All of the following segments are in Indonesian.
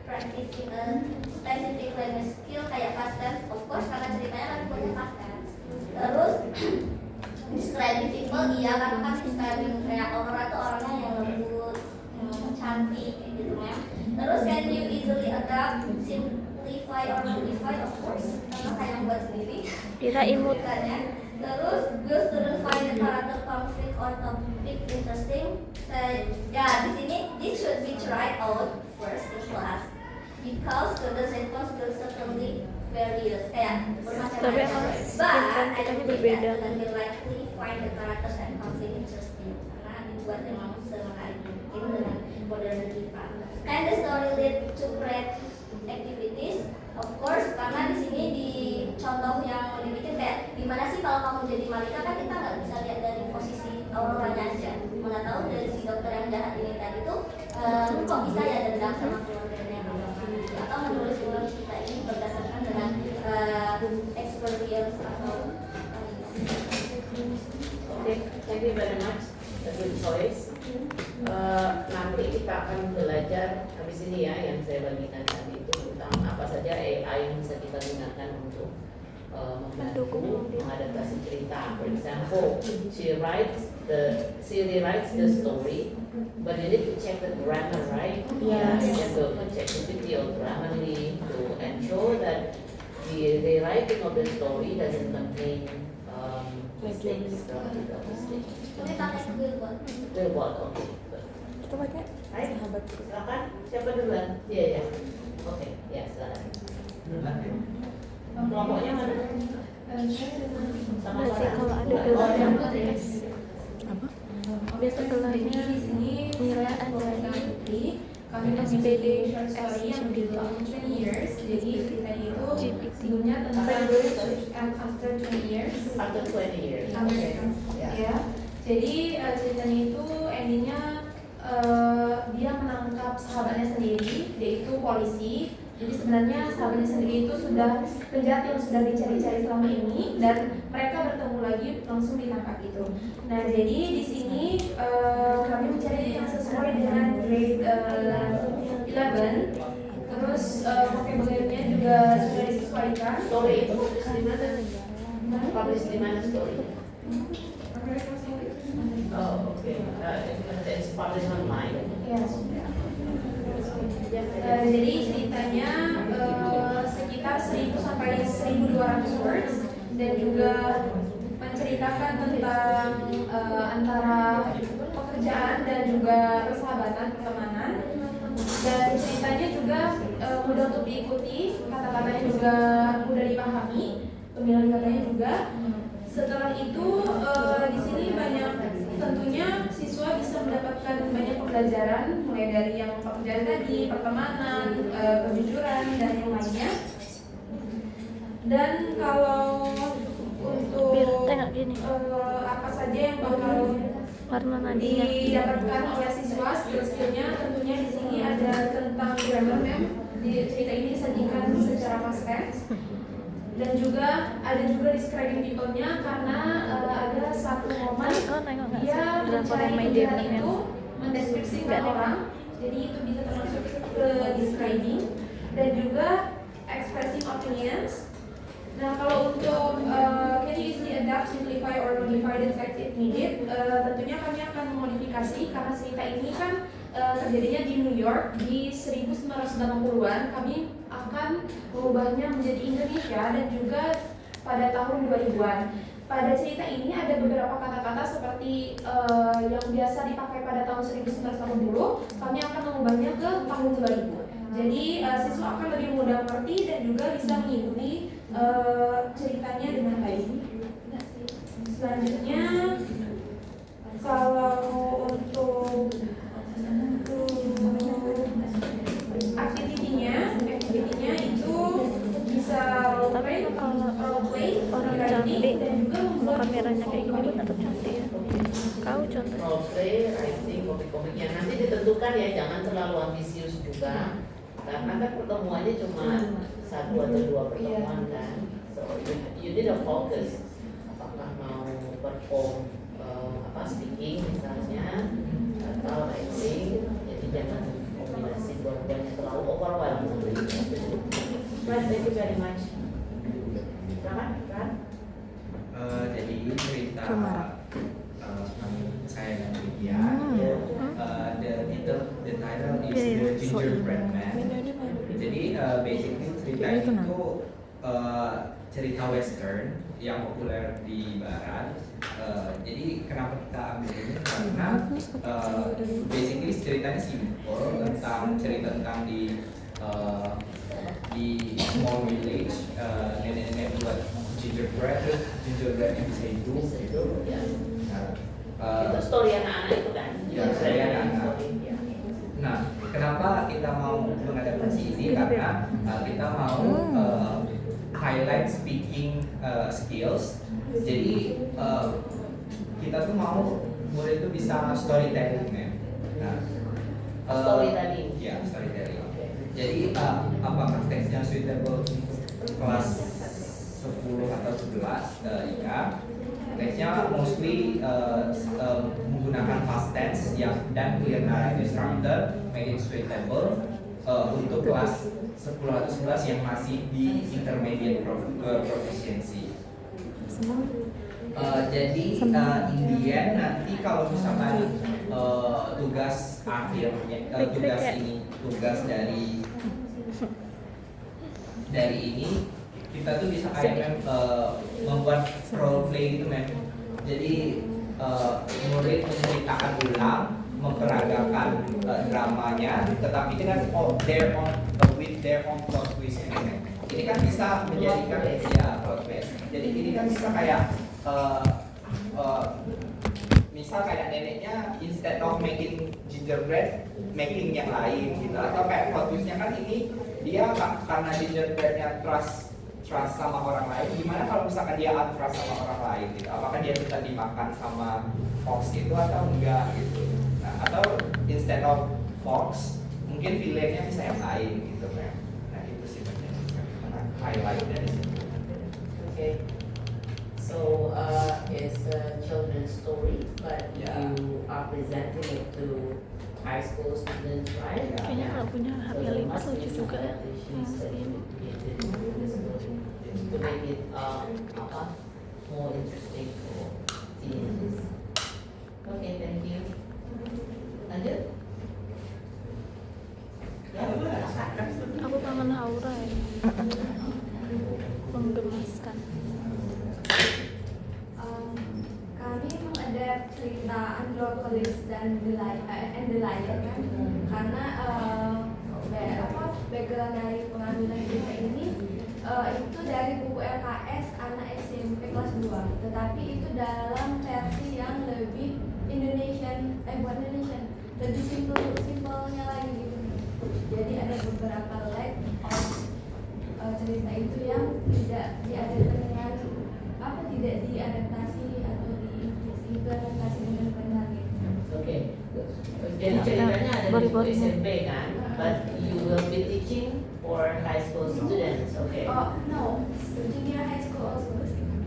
practicing a specific language skill kayak past tense, of course karena ceritanya kan punya past tense. Terus describing people, iya karena kan describing kayak Aurora tuh orangnya yang lembut, cantik kayak gitu ya. Terus can you easily adapt, simplify or modify, of course karena saya yang buat sendiri. Kira imut. Terus will students find the character conflict or topic interesting? Ya di sini this should be tried out first in class because students response will certainly various kayak Tapi bermacam-macam. emang But skin I kita don't berbeda. think that students will likely find the characters and conflict interesting karena dibuat memang semenarik mungkin dengan modern kita. Can the story lead to creative activities? Of course, karena di sini di contoh yang dibikin kayak gimana sih kalau kamu jadi Malika kan kita nggak bisa lihat dari posisi Auroranya aja. Mana tahu dari si dokter yang jahat ini tadi tuh kok bisa ya dendam sama keluarganya atau menulis ulang cerita ini berdasarkan dengan experience atau Okay, thank you very much. A good choice. Nanti kita akan belajar habis ini ya yang saya bagikan tadi itu tentang apa saja AI yang bisa kita gunakan untuk membantu mengadaptasi cerita. For example, she rewrites the story, but you need to check the grammar, right? Yes. You have to check the video Grammarly to ensure that the writing of the story doesn't contain mistakes. ini pakai Google. Billboard, oke. Kita pakai Baik, sahabat. silakan. Siapa duluan? Iya ya. Oke, ya silakan. Kelompoknya mana? Sama Nanti kalau ada Farah. gelar yang Oh, ya. apa? Biasa gelarnya Mira Andani kami SPD short story yang S9 belum 20 years. Jadi ceritanya itu GPT. sebelumnya tentang after 20 years. After 20 years. Oke. Ya. Ya. Jadi ceritanya itu endingnya dia menangkap sahabatnya sendiri, yaitu polisi. Jadi sebenarnya sahabatnya sendiri itu sudah penjahat yang sudah dicari-cari selama ini dan mereka bertemu lagi langsung ditangkap itu. Nah jadi di sini kami mencari yang sesuai dengan grade 11. Terus vocabulary-nya juga sudah disesuaikan. Story itu publish di mana? Publish di mana story? Oh, oke. It's published online. Ya sudah. Jadi ceritanya sekitar 1000 sampai 1200 words dan juga menceritakan tentang antara pekerjaan dan juga persahabatan, pertemanan. Dan ceritanya juga mudah untuk diikuti, kata-katanya juga mudah dipahami, pemilihan katanya juga. Setelah itu di sini banyak tentunya siswa bisa mendapatkan banyak pembelajaran mulai dari yang pekerjaan tadi, pertemanan, kejujuran dan yang lainnya. Dan kalau untuk Biar tengok gini. apa saja yang bakal Warna nadinya. didapatkan oleh siswa skill-skillnya tentunya di sini ada tentang grammar mem. Di cerita ini disajikan secara past tense. Dan juga ada juga describing people-nya karena ada satu momen Nengok nggak dia sih drakor yang mencari main penjahat Demon itu mendeskripsikan Nggak ada. orang, jadi itu bisa termasuk ke describing dan juga expressing opinions. Nah kalau untuk can you easily adapt, simplify or modify the text if needed, tentunya kami akan memodifikasi karena cerita ini kan terjadinya di New York di 1980-an. Kami akan mengubahnya menjadi Indonesia dan juga pada tahun 2000-an. Pada cerita ini ada beberapa kata-kata seperti yang biasa dipakai pada tahun 1980, kami akan mengubahnya ke tahun 2000. Jadi siswa akan lebih mudah mengerti dan juga bisa mengikuti ceritanya dengan baik. Selanjutnya kalau untuk aktivitinya itu bisa Tapi kalau role-play, orang writing, cantik dan juga mau membuat kameranya kayak gini pun tetap cantik ya. Kau contoh. Roleplay, writing, komik-komiknya nanti ditentukan ya, jangan terlalu ambisius juga. Karena kan pertemuannya cuma satu atau dua pertemuan kan. So you need a focus. Apakah mau perform speaking misalnya atau writing, jadi jangan kombinasi dua-duanya terlalu overwhelmed. Right, thank you very much. Silakan, Ran. Jadi cerita Cuma. saya dan Lydia, the title is The Gingerbread Man. Jadi basically cerita itu cerita western yang populer di barat. Jadi kenapa kita ambil ini karena basically ceritanya simple tentang di small village, nenek-nenek buat gingerbread yang bisa hidup gitu. Ya. Nah, Itu story anak-anak itu kan? Ya, story anak-anak. Ya. Nah, kenapa kita mau mengadaptasi ini? Karena kita mau highlight speaking skills. Jadi kita tuh mau murid itu bisa storytelling ya. Nah, Storytelling. Ya, storytelling. Oke. Jadi apakah teksnya suitable untuk kelas 10 atau 11 IKA? Teksnya mostly menggunakan past tense dan clear narrative structure, make it suitable untuk kelas 10 atau 11 yang masih di intermediate proficiency. Jadi in the end nanti kalau misalkan tugas akhirnya tugas dari ini kita tuh bisa kayak membuat role play gitu men. Jadi murid menceritakan ulang, memperagakan dramanya, tetapi dengan with their own plot twist. Ini kan bisa menjadikan ya plot twist. Jadi ini kan bisa kayak misal kayak neneknya instead of making gingerbread, making yang lain gitu. Atau kayak plot twistnya kan ini dia karena gingerbreadnya trust sama orang lain, gimana kalau misalkan dia untrust sama orang lain gitu? Apakah dia bisa dimakan sama fox itu atau enggak gitu? Nah, atau instead of fox mungkin villainnya bisa yang lain gitu kan? Nah itu sih highlight dari situ. Okay. So it's a children's story, but Yeah. you are presenting it to high school students, right? Yeah. Kayaknya kalau punya So HP there lima must lucu be juga ya. strategies that you created to make it more interesting for teenagers. Okay, thank you. Lanjut. Ya, Aku kangen Aura ya. Menggemaskan. Kami mengadap cerita Andropolis dan The Lion kan, karena background dari pengambilan cerita ini itu dari buku LKS anak SMP kelas 2, tetapi itu dalam versi yang lebih bukan Indonesian, lebih simpelnya lagi gitu. Jadi ada beberapa lag of cerita itu yang tidak diadaptasi atau diimplementasi dengan benar gitu. Okay. Jadi ceritanya ada di buku Bori-borinya. SMP kan, but you will be teaching for high school students, okay? Oh no, junior high school also.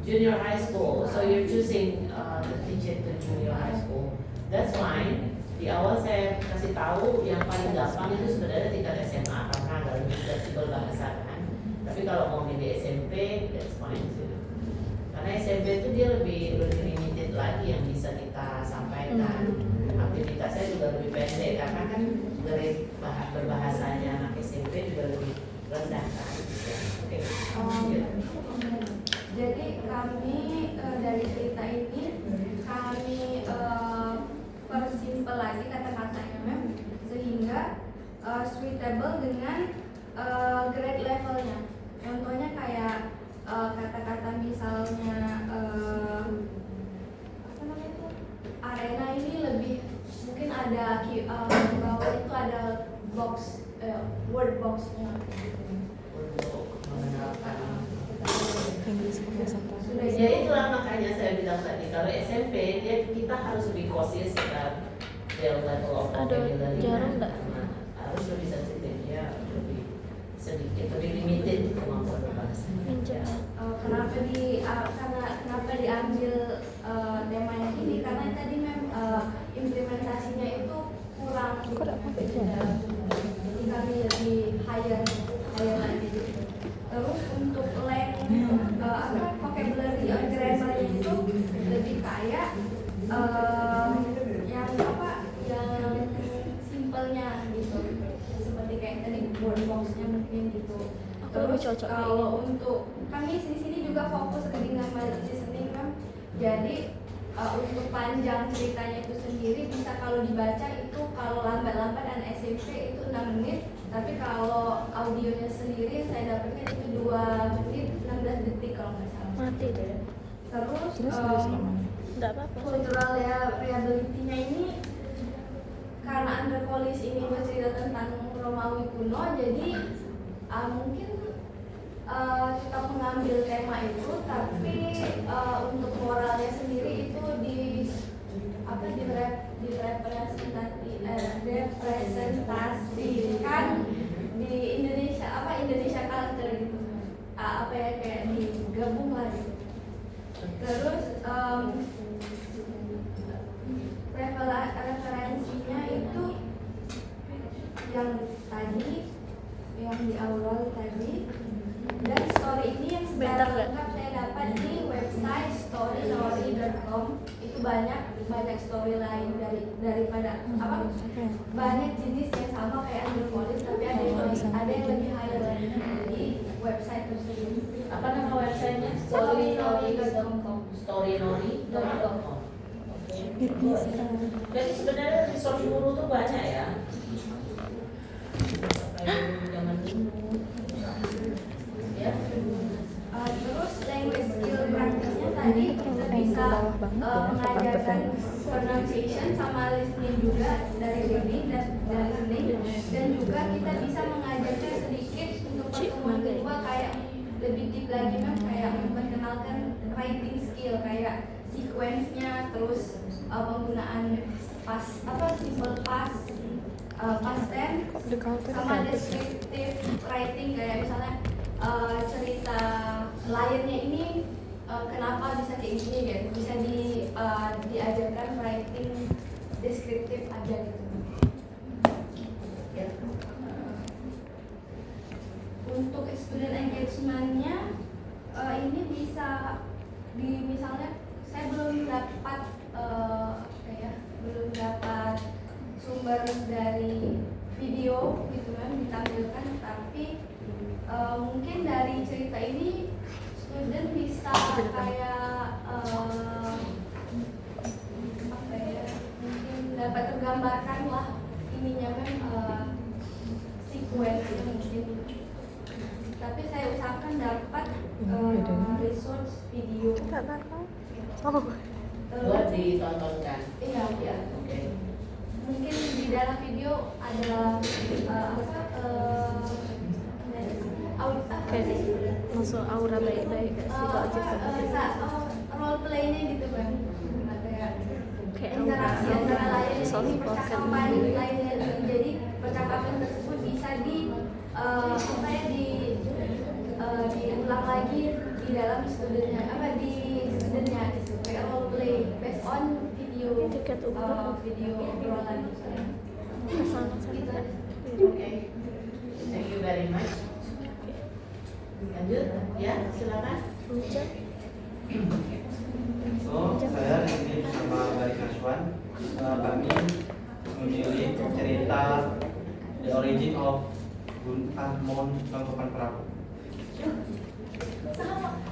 Junior high school, so you're choosing to teach it to junior high school. That's fine. Di awal saya kasih tahu yang paling gampang itu sebenarnya tingkat SMA karena agak lebih fleksibel bahasa kan. Tapi kalau mau milih SMP, that's fine too. Karena SMP itu dia lebih limited lagi yang bisa kita sampaikan. Aktivitasnya juga lebih pendek karena kan dari berbahasanya anak SMP juga lebih rendah kan. Oke. Jadi kami dari cerita ini kami persimpel lagi kata-katanya mem, sehingga suitable dengan grade levelnya. Contohnya kayak kata-kata misalnya arena ini lebih mungkin ada di bawah itu ada box word boxnya. Untuk mengenalkan. Inggris pembahasan. Ya itulah makanya saya bilang tadi kalau SMP kita harus lebih cautious about their level of Ada vocabulary. jarum nggak? Harus lebih sensitif ya, lebih sedikit lebih limited kemampuan berbahasa. Kenapa diambil temanya ini karena tadi implementasinya itu kurang. Kok ada apa? Jadi kami lebih higher lagi. kayak tadi word box-nya mungkin gitu. Aku lebih Terus cocok kayak kalau gini. untuk kami di sini juga fokus ke dengan listening kan. Jadi untuk panjang ceritanya itu sendiri bisa kalau dibaca itu kalau lambat-lambat dan SMP itu 6 menit, tapi kalau audionya sendiri saya dapatnya itu 2 menit 16 detik kalau nggak salah. Mati deh. Terus Enggak apa-apa. cultural rehabilitinya ini karena Andropolis ini bercerita tentang Romawi kuno, jadi mungkin kita mengambil tema itu, tapi untuk moralnya sendiri itu direpresentasikan di Indonesia Indonesia culture gitu, kayak digabung lah gitu. Terus referensinya itu yang tadi, yang di awal tadi, dan story ini yang Bentar, secara Kak. lengkap saya dapat di website storynory.com. Itu banyak story lain daripada banyak jenis yang sama kayak Andropolis, tapi ada yang lebih highlight di website tersebut. Apa nama websitenya? Storynory.com. Storynory.com. Jadi sebenarnya resource guru tuh banyak ya. Kayak dulu zaman dulu. Ya. Terus language skill praktisnya tadi kita bisa mengajarkan pronunciation sama listening juga dari reading dan listening, dan juga kita bisa mengajarkan sedikit untuk pertemuan kedua kayak lebih deep lagi kayak memperkenalkan writing skill kayak sequence-nya, terus penggunaan simple past tense sama descriptive writing kayak misalnya cerita lainnya ini kenapa bisa kayak gini gitu, bisa diajarkan writing deskriptif aja gitu. Ya. Untuk student engagement-nya ini bisa misalnya saya belum dapat sumber dari video gitu kan ditampilkan, tapi mungkin dari cerita ini student bisa kayak mungkin dapat tergambarkan lah ininya kan sequence mungkin, tapi saya usahakan dapat resource video. Buat ditontonkan. Iya. Oke. Mungkin di dalam video ada Masuk aura baik-baik gak sih kalau cerita? role play-nya gitu kan, Kayak interaksi aura antara lain, soft jadi spoken. percakapan lainnya, jadi percakapan tersebut bisa diulang lagi di dalam studentnya gitu, kayak role play based on video obrolan gitu. Oke. Thank you very much. Lanjut, ya, silakan. Hujan. So, saya di sini bersama Barik Naswan. Kami memilih cerita The Origin of Gun Ahmon Tangkupan Perahu.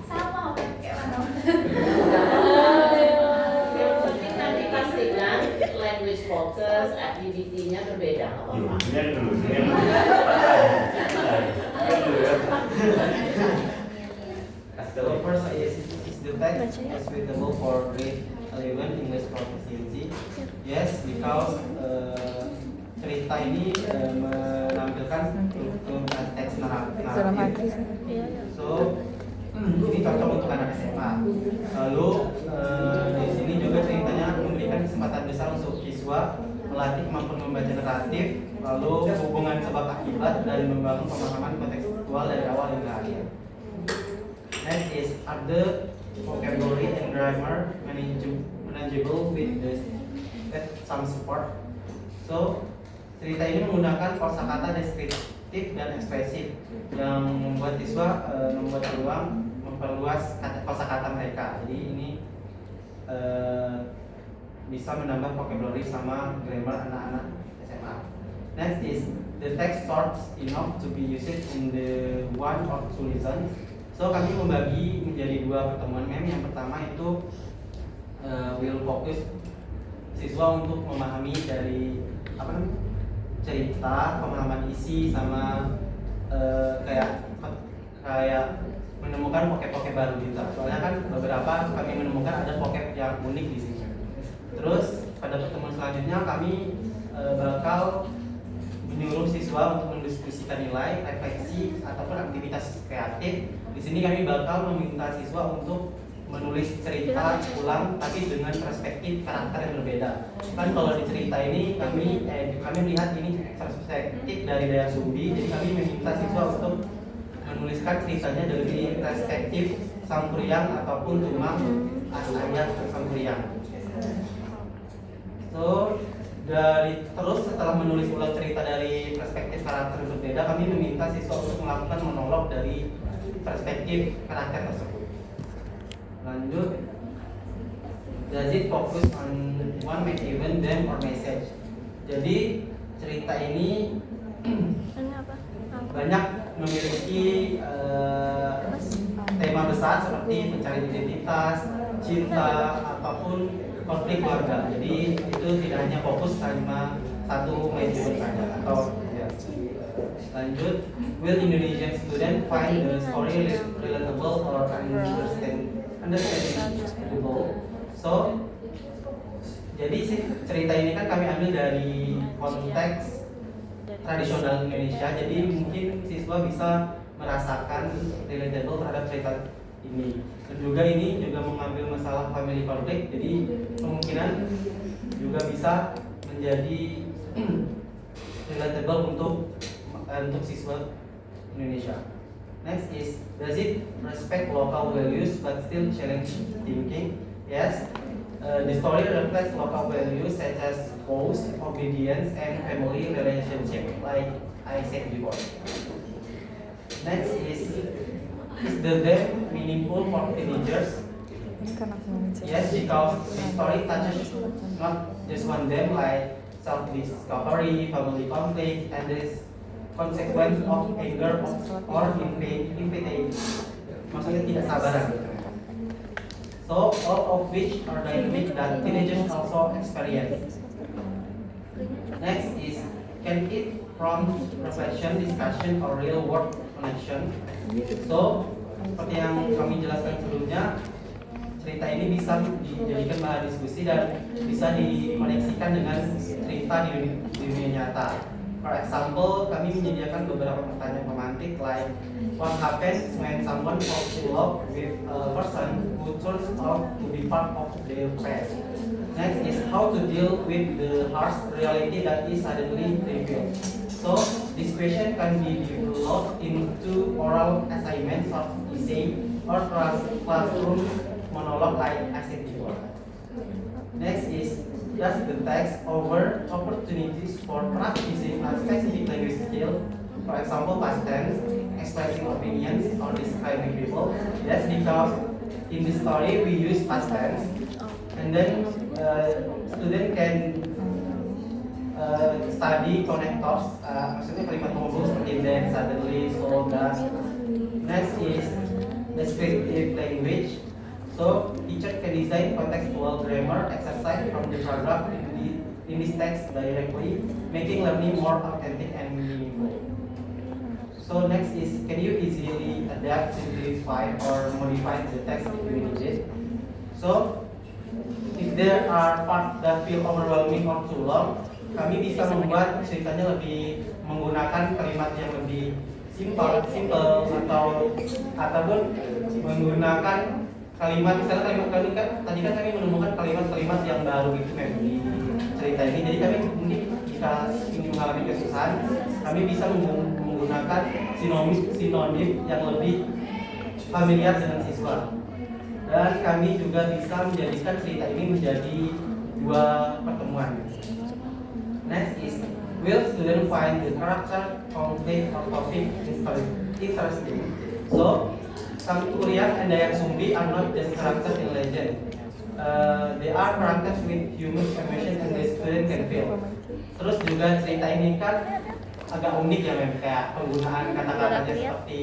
sama kayak mana? Yang penting nanti pastikan language focus, activity-nya berbeda. Nggak apa-apa. So first is the text is suitable for grade 11 English proficiency. Yes, because cerita ini menampilkan struktur dan teks naratif. So ini cocok untuk anak SMA. Lalu di sini juga ceritanya memberikan kesempatan besar untuk siswa melatih kemampuan membaca naratif, lalu hubungan sebab akibat dan membangun pemahaman kontekstual dari awal hingga akhir. Next is other vocabulary and grammar manageable with some support. So cerita ini menggunakan kosakata deskriptif dan ekspresif yang membuat siswa membuat peluang memperluas kosakata mereka. Jadi ini bisa menambah vocabulary sama grammar anak-anak SMA. Next is the text short enough to be used in the one or two lessons. So kami membagi menjadi dua pertemuan mem. Yang pertama itu will fokus siswa untuk memahami dari apa namanya cerita, pemahaman isi sama kayak menemukan vocab baru gitu. Soalnya kan beberapa kami menemukan ada vocab yang unik di sini. Terus pada pertemuan selanjutnya kami bakal menyuruh siswa untuk mendiskusikan nilai, refleksi ataupun aktivitas kreatif. Di sini kami bakal meminta siswa untuk menulis cerita ulang tapi dengan perspektif karakter yang berbeda. Kan kalau di cerita ini kami melihat ini perspektif dari Dayang Sumbi, jadi kami meminta siswa untuk menuliskan ceritanya dari perspektif Sangkuriang ataupun Tumang Ayat Sangkuriang. So terus setelah menulis ulang cerita dari perspektif karakter yang berbeda, kami meminta siswa untuk melakukan monolog dari perspektif karakter tersebut. Lanjut, does it focus on one main event, them or message? Jadi cerita ini Ini apa? banyak memiliki tema besar seperti mencari identitas, cinta, ataupun konflik keluarga. Jadi itu tidak hanya fokus sama satu main event saja atau ya. Lanjut, will Indonesian student find the story relatable or understandable? So, jadi cerita ini kan kami ambil dari konteks tradisional Indonesia. Jadi mungkin siswa bisa merasakan relatable terhadap cerita ini. Dan juga ini juga mengambil masalah family conflict. Jadi kemungkinan juga bisa menjadi relatable untuk siswa Indonesia. Next is, does it respect local values but still challenge thinking? Yes. The story reflects local values such as oath, obedience, and family relationship, like I said before. Next is the them meaningful for teenagers? Yes, because the story touches not just one them, like self-discovery, family conflict, and this consequence of anger or impatience. Maksudnya tidak sabaran. So all of which are dynamic that teenagers also experience. Next is, can it prompt reflection, discussion, or real world connection? So seperti yang kami jelaskan sebelumnya, cerita ini bisa dijadikan bahan diskusi dan bisa dikoneksikan dengan cerita di dunia nyata. For example, kami menyediakan beberapa pertanyaan pemantik like, what happens when someone falls in love with a person who turns out to be part of their past? Next is how to deal with the harsh reality that is suddenly revealed. So this question can be developed into oral assignments of essay or classroom monologue like I said before. Next is, does the text offer opportunities for practicing a specific language skill, for example past tense, expressing opinions, or describing people? Yes, because in the story we use past tense, and then student can study connectors, maksudnya kalimat penghubung seperti then, suddenly, so, that. Next is descriptive language. So teacher can design contextual grammar exercise from the paragraph in this text directly, making learning more authentic and meaningful. So next is, can you easily adapt, simplify, or modify the text if you need it? So if there are parts that feel overwhelming or too long, kami bisa membuat ceritanya lebih menggunakan kalimat yang lebih simple ataupun menggunakan kalimat, misalnya kalimat tadi kan kami menemukan kalimat-kalimat yang baru gitu di cerita ini. Jadi kami mungkin jika ingin mengalami kesusahan, kami bisa menggunakan sinonim yang lebih familiar dengan siswa. Dan kami juga bisa menjadikan cerita ini menjadi dua pertemuan. Next is, will student find the character, conflict, or topic interesting? So Sangkuriang and Dayang Sumbi are not just characters in legend. They are characters with human emotion and the student can feel. Terus juga cerita ini kan agak unik ya Mem, kayak penggunaan kata-katanya seperti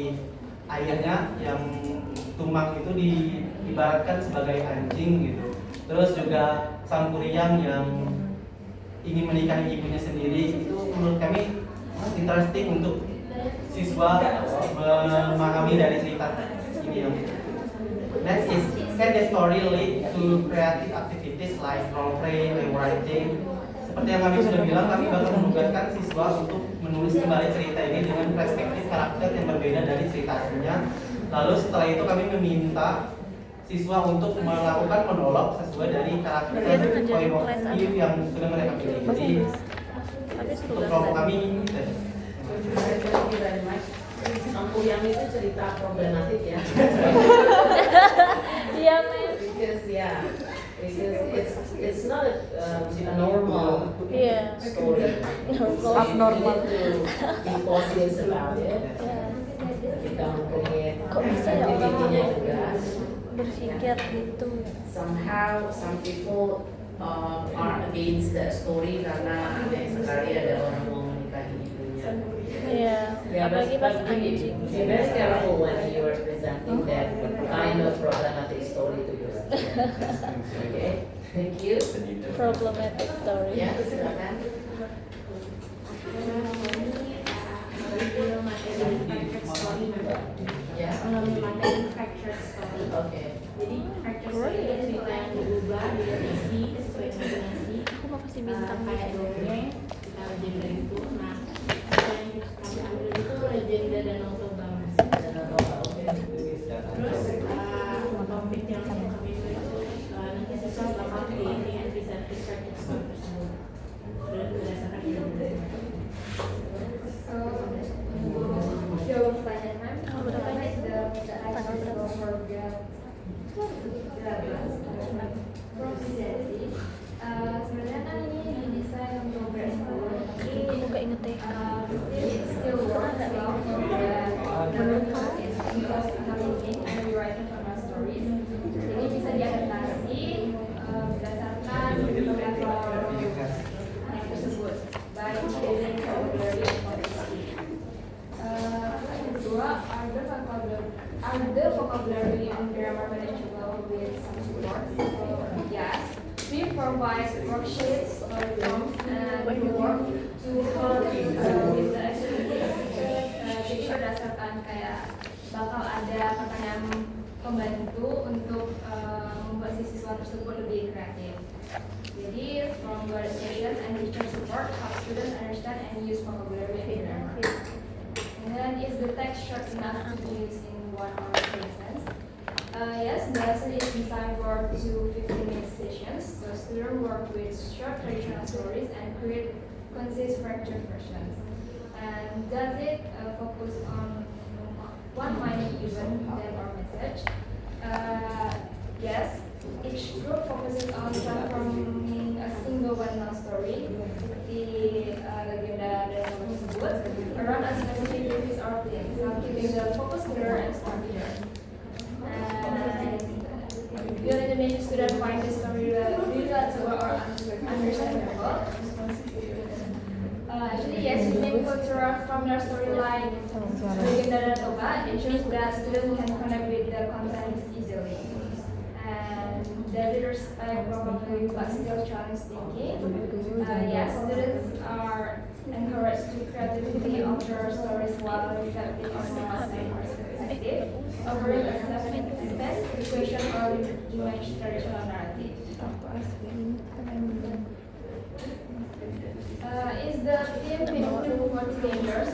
ayahnya yang tumbang itu diibaratkan sebagai anjing gitu. Terus juga sang Kuryang yang ingin menikahi ibunya sendiri, itu menurut kami interesting untuk siswa memahami dari cerita ini yang next is can the story lead to creative activities like role play, rewriting. Seperti yang kami sudah bilang, kami bakal menugaskan siswa untuk menulis kembali cerita ini dengan perspektif karakter yang berbeda dari cerita aslinya. Lalu setelah itu kami meminta siswa untuk melakukan monolog sesuai dari karakter dan point of view yang sudah mereka pilih. Jadi untuk kelompok kami Thank you very much. Sang Kuryang itu cerita problematik ya. Iya, Mem. Because it's not a normal Iya. story. Abnormal. So you need to be cautious about it. Kita mempunyai Kok bisa ya orang activity-nya juga. berpikir gitu? Somehow some people are against that story karena aneh sekali ada orang mau menikahi ibunya. Iya. Apalagi pas anjing. Be very careful when you are presenting that kind of problematic story to your students. Okay, thank you. Problematic story. Ya, silakan. Ya, Mengalami materi fracture story. oke. Jadi fracture story itu cerita yang berubah, direvisi sesuai imajinasi. Aku mau kasih bintang Kayak dongeng, legenda itu. Nah, yang kami ambil itu legenda Danau Toba, Mas. Terus topik yang kami pilih itu nanti siswa bakal creating and presenting fracture story tersebut berdasarkan ilmu. Jawab pertanyaan Mem. Oh, berapa ini? Tanggal berapa? Proficiency. Sebenarnya kan ini didesain untuk beresiko, tapi Aku gak inget deh. it still works well for the process because analyzing and rewriting from our stories. Jadi bisa diadaptasi berdasarkan level yang tersebut by using vocabulary and context. Yang kedua, are the vocabulary and grammar manageable with some support? Yes. We provide worksheets or prompts and work to help with the activities. Jadi berdasarkan kayak bakal ada pertanyaan pembantu untuk membuat si siswa tersebut lebih kreatif. Jadi from your sessions and teacher support help students understand and use vocabulary and grammar. And then is the text short enough to be used in 1 hour, for instance? Yes, the lesson is designed for 2 15-minute sessions. So students work with short traditional stories and create concise fractured versions. And does it focus on one minor event, then or message? Yes. Each group focuses on transforming a single well-known story, seperti legenda Danau tersebut, around a specific purpose or theme, so keeping the focus clear and structure. We want to make students find the story relatable or understandable. Actually, yes, we make cultural from their storyline. Legenda Danau Toba ensures that students can connect with the content easily. And does it respect probably but still challenge thinking? Yes, students are encouraged to creativity of their stories while reflecting on the perspective, offering a self-defense, equation, or image traditional narrative. Is the theme meaningful for teenagers?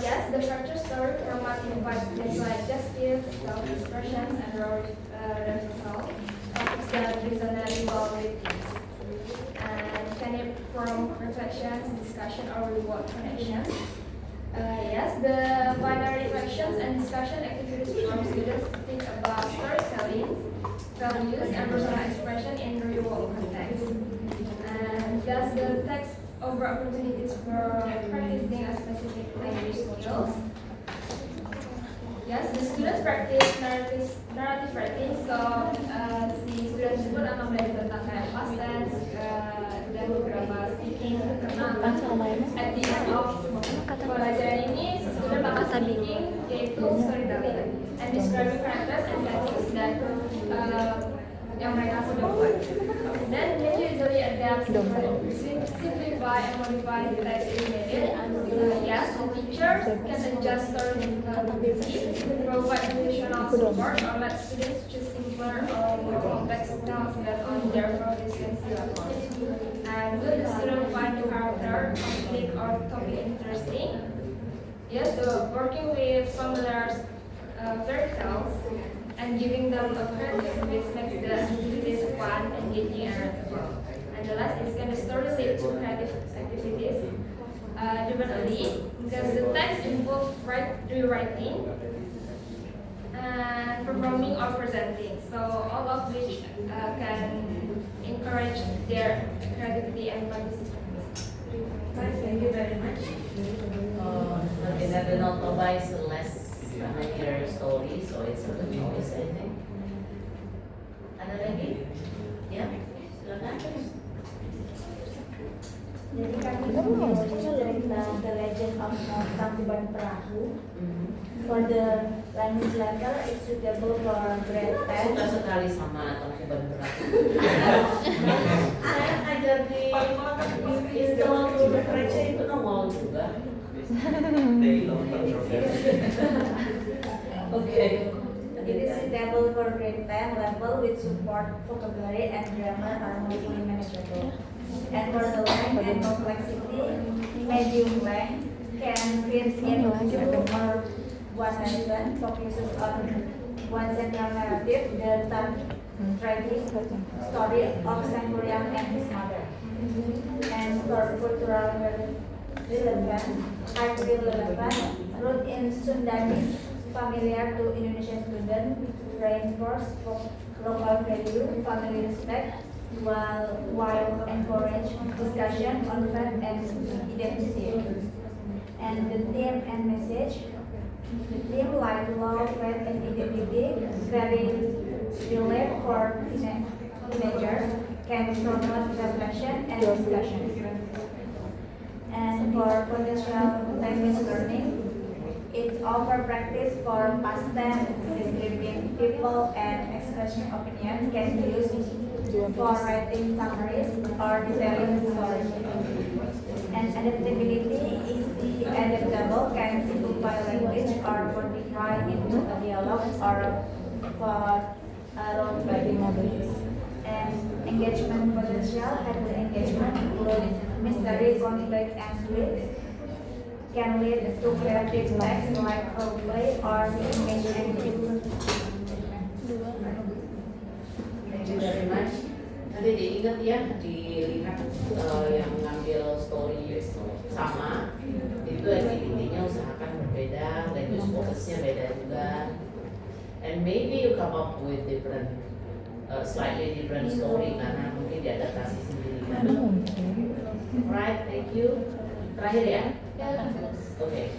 Yes, the fracture story format invites things like justice, self-expression, and refusal, topics that resonate well with teens. And can it prompt reflections, discussion, or reward connections? Yes, the binary reflections and discussion activities from students to think about storytelling, values, and personal expression in real-world context. And does the text offer opportunities for practicing a specific language skills? Yes, the students practice narrative writing, so si student tersebut akan belajar tentang kayak past tense dan beberapa speaking speaking karena at the end of pelajaran ini student bakal speaking yaitu storytelling and describing characters and settings dan yang mereka sudah buat. Then can you easily adapt, simplify and modify the text if needed? Yes, the teachers can adjust story capability, provide additional support, or let students choose simpler or more complex styles based on their proficiency levels. And will the student find the character, conflict, or topic interesting? Yes, the working with familiar fairy tales and giving them a creative twist makes the activities fun, engaging, and relatable. And the last is can the story lead to creative activities driven early because the text involves rewriting and performing or presenting. So all of which can encourage their creativity and participation. Thank you very much. The Notova is less familiar story, so it's a good choice, I think. Ada lagi? Ya, silakan. Jadi kami membawa cerita The Legend of Tangkuban Perahu. For the language level, it's suitable for grade 10. Suka sekali sama Tangkuban Perahu. Saya ngajar di Istilah Bekerja itu awal juga. Okay. It is suitable for grade 10 level with support vocabulary and grammar are mostly manageable. And for the length and complexity, medium length can fit in more one lesson, focuses on one central narrative, the tragic story of Sangkuriang and his mother. And for cultural relevant, highly relevant, root in Sundanese, familiar to Indonesian students, reinforce local value, family respect, while encourage discussion on faith and identity. And the theme and message, the theme like love, faith, and identity, very relevant for teenagers, can promote reflection and discussion. And for potential language learning, it's offer practice for past tense, describing people and expressing opinion can be used for writing summaries or detailing stories. And adaptability is the adaptable can simplify language or modify into a dialogue or for role-playing abilities. And engagement potential, hyper engagement include mystery, conflict, and twist can lead to creative text like roleplay or engagement. Thank you very much. Nanti diingat ya, dilihat yang ngambil story sama, itu activity-nya usahakan berbeda, language focus-nya beda juga. And maybe you come up with different, slightly different story karena mungkin diadaptasi sendiri kan. Right, thank you. Terakhir ya? Oke.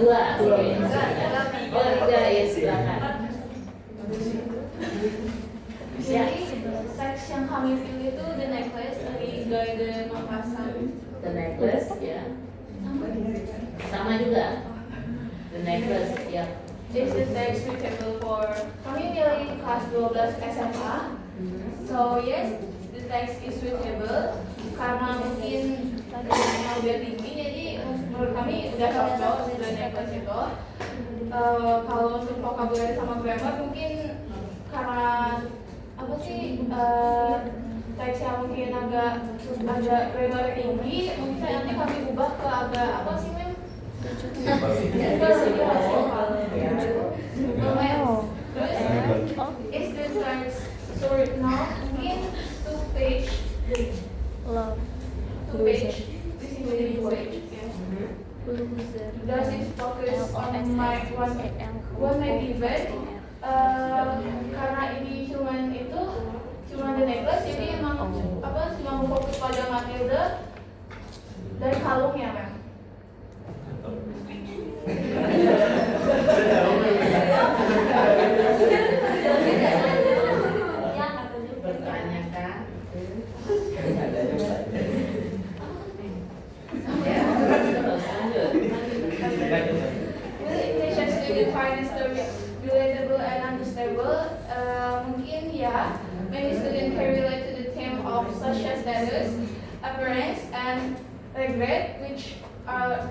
Dua. Oh, tiga, ya silakan. Ya, seks yang kami pilih itu The Necklace dari Guide Makassar. The Necklace, ya. Sama juga. The Necklace, ya. Is the text suitable for kami pilih kelas 12 SMA. So yes, the text is suitable karena mungkin yang lebih tinggi, jadi menurut kami udah cocok The Necklace itu. Kalau untuk vocabulary sama grammar mungkin karena apa sih teksnya mungkin agak grammar tinggi, mungkin nanti kami ubah ke agak apa sih mem? Terus is the text short now? Mungkin 2 page. Love. 2 page. Di sini jadi 2 page. Loser. Does it focus on my one main event? Karena ini cuman The Necklace, jadi emang cuma fokus pada Matilda dan kalungnya mem. Bertanya kan? and understandable. Mungkin ya, many students can relate to the theme of social status, appearance, and regret, which are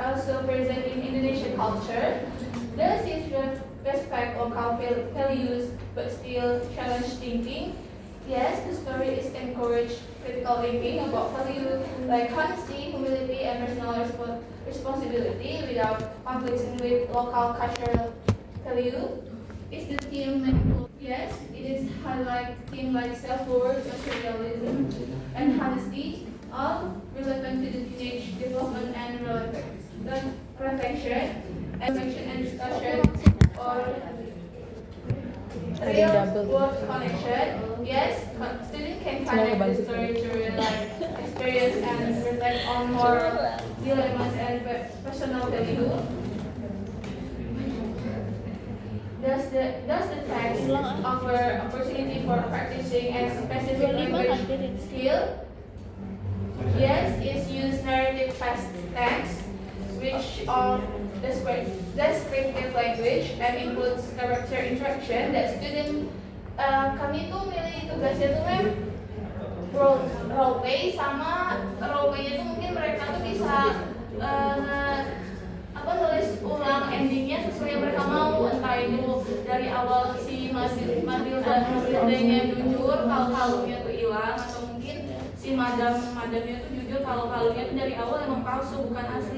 also present in Indonesian culture. Thus, it respect local values but still challenge thinking. Yes, the story is encourage critical thinking about value like honesty, humility, and personal responsibility without conflicting with local cultural value. Is the theme meaningful? Yes, it is highlight theme like self-worth, materialism, and honesty, all relevant to the teenage development and reflection and discussion or real world connection. Yes, students can connect the story to real life experience and reflect on more dilemmas and personal value. Does the text offer opportunity for practicing a specific language skill? Yes, it uses narrative past tense, which of descriptive language and includes character interaction that student kami tuh milih tugasnya tuh role play sama role play itu mungkin mereka tuh bisa tulis ulang endingnya sesuai yang mereka mau, entah itu dari awal si Madilda-nya jujur kalau kalungnya tuh hilang, atau mungkin si madamnya tuh jujur kalau kalungnya tuh dari awal emang palsu bukan asli.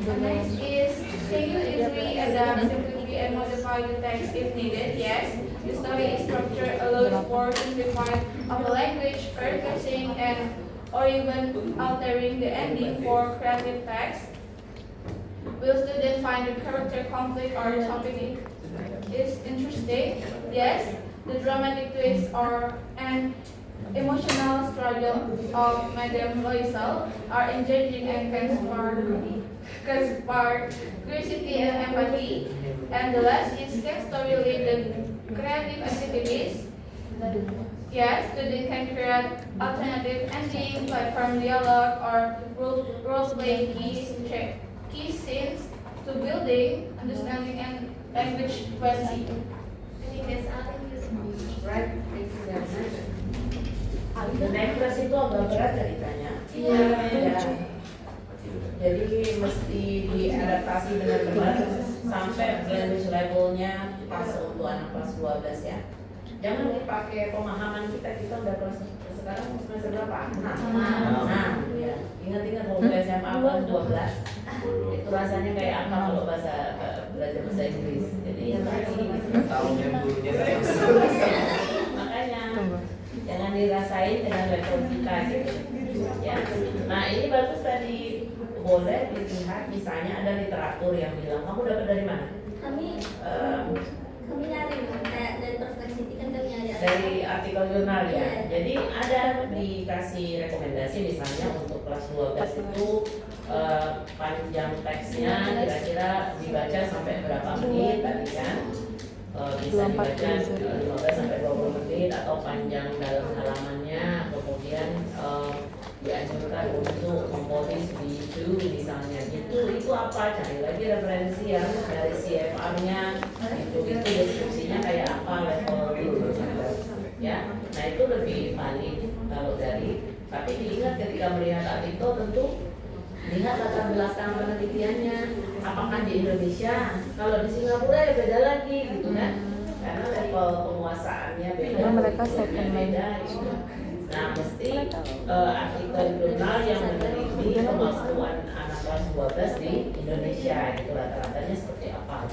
Next is, can you easily adapt, simplify, and modify the text if needed? Yes. The story structure allows for simplifying of the language, paraphrasing, and or even altering the ending for creative text. Will students find the character conflict or topic is interesting? Yes. The dramatic twists or and emotional struggle of Madame Loisel are engaging and can spark curiosity and empathy. And the last is can story lead the creative activities. Yes, students can create alternative endings like from dialogue or role-playing key scenes to building, understanding, and language fluency. I think that's all. Right, thank you very much. The necklace itu agak berat ceritanya. Iya. Jadi mesti diadaptasi dengan benar sampai language levelnya pas untuk anak kelas 12 ya. Jangan dipakai pemahaman kita udah kelas sekarang semester berapa? Nah, ya. Ingat-ingat waktu SMA kelas 12 itu rasanya kayak apa kalau belajar bahasa Inggris. Jadi yang tahunnya gurunya makanya jangan dirasain dengan level kita gitu. Ya. Nah ini bagus tadi, boleh dilihat misalnya ada literatur yang bilang kamu dapat dari mana? Kami nyari kayak dari Perplexity kan kami nyari Dari artikel jurnal ya. Jadi ada dikasih rekomendasi misalnya untuk kelas 12 itu panjang teksnya kira-kira dibaca sampai berapa menit tadi kan? Bisa dibaca 15 sampai 20 menit atau panjang dalam halamannya, kemudian dianjurkan untuk mempolis di misalnya itu apa, cari lagi referensi ya dari CFR-nya itu deskripsinya kayak apa level itu ya. Nah itu lebih valid kalau dari, tapi diingat ketika melihat artikel tentu lihat latar belakang penelitiannya, apakah di Indonesia, kalau di Singapura ya beda lagi gitu kan, karena level penguasaannya beda, mereka second beda gitu. Nah mesti artikel jurnal yang meneliti kemampuan anak kelas 12 di Indonesia itu rata-ratanya seperti apa.